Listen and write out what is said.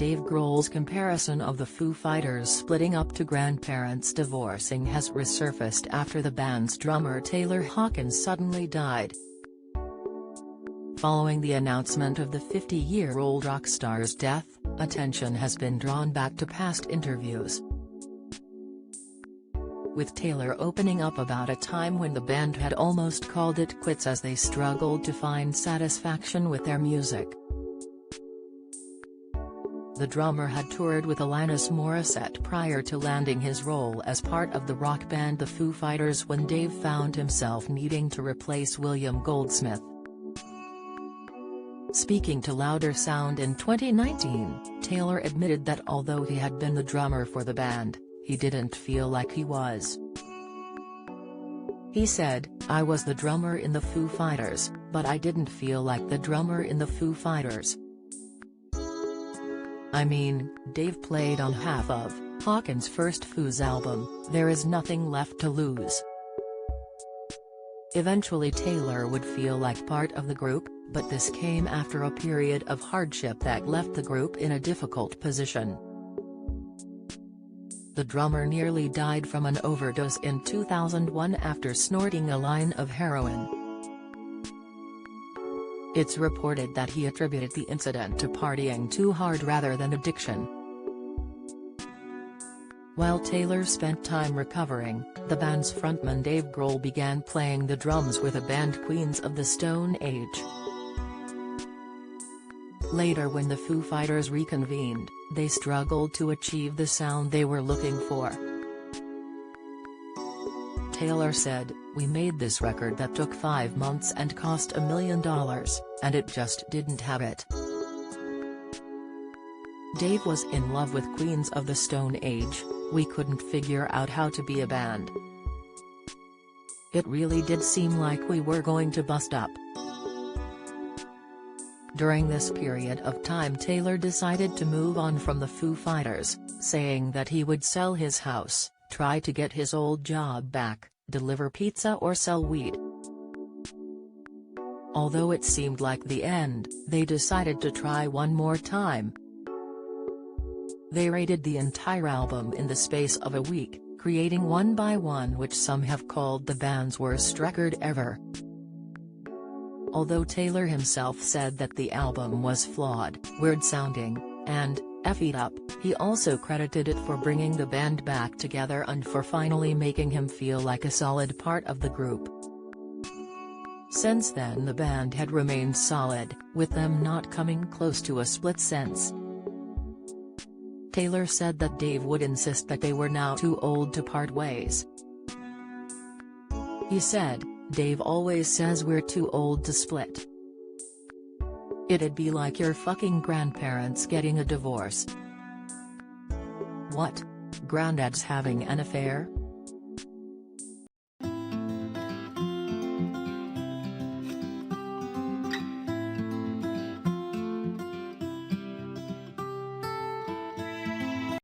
Dave Grohl's comparison of the Foo Fighters splitting up to grandparents divorcing has resurfaced after the band's drummer Taylor Hawkins suddenly died. Following the announcement of the 50-year-old rock star's death, attention has been drawn back to past interviews, with Taylor opening up about a time when the band had almost called it quits as they struggled to find satisfaction with their music. The drummer had toured with Alanis Morissette prior to landing his role as part of the rock band the Foo Fighters when Dave found himself needing to replace William Goldsmith. Speaking to Louder Sound in 2019, Taylor admitted that although he had been the drummer for the band, he didn't feel like he was. He said, "I was the drummer in the Foo Fighters, but I didn't feel like the drummer in the Foo Fighters. I mean, Dave played on half of Hawkins' first Foo's album, There Is Nothing Left to Lose." Eventually Taylor would feel like part of the group, but this came after a period of hardship that left the group in a difficult position. The drummer nearly died from an overdose in 2001 after snorting a line of heroin. It's reported that he attributed the incident to partying too hard rather than addiction. While Taylor spent time recovering, the band's frontman Dave Grohl began playing the drums with a band Queens of the Stone Age. Later, when the Foo Fighters reconvened, they struggled to achieve the sound they were looking for. Taylor said, "We made this record that took 5 months and cost $1 million, and it just didn't have it." Dave was in love with Queens of the Stone Age. "We couldn't figure out how to be a band. It really did seem like we were going to bust up." During this period of time Taylor decided to move on from the Foo Fighters, saying that he would sell his house, try to get his old job back, deliver pizza or sell weed. Although it seemed like the end, they decided to try one more time. They rated the entire album in the space of a week, creating One by One, which some have called the band's worst record ever. Although Taylor himself said that the album was flawed, weird-sounding, and "effed up," he also credited it for bringing the band back together and for finally making him feel like a solid part of the group. Since then the band had remained solid, with them not coming close to a split since. Taylor said that Dave would insist that they were now too old to part ways. He said, "Dave always says we're too old to split. It'd be like your fucking grandparents getting a divorce. What? Granddad's having an affair?"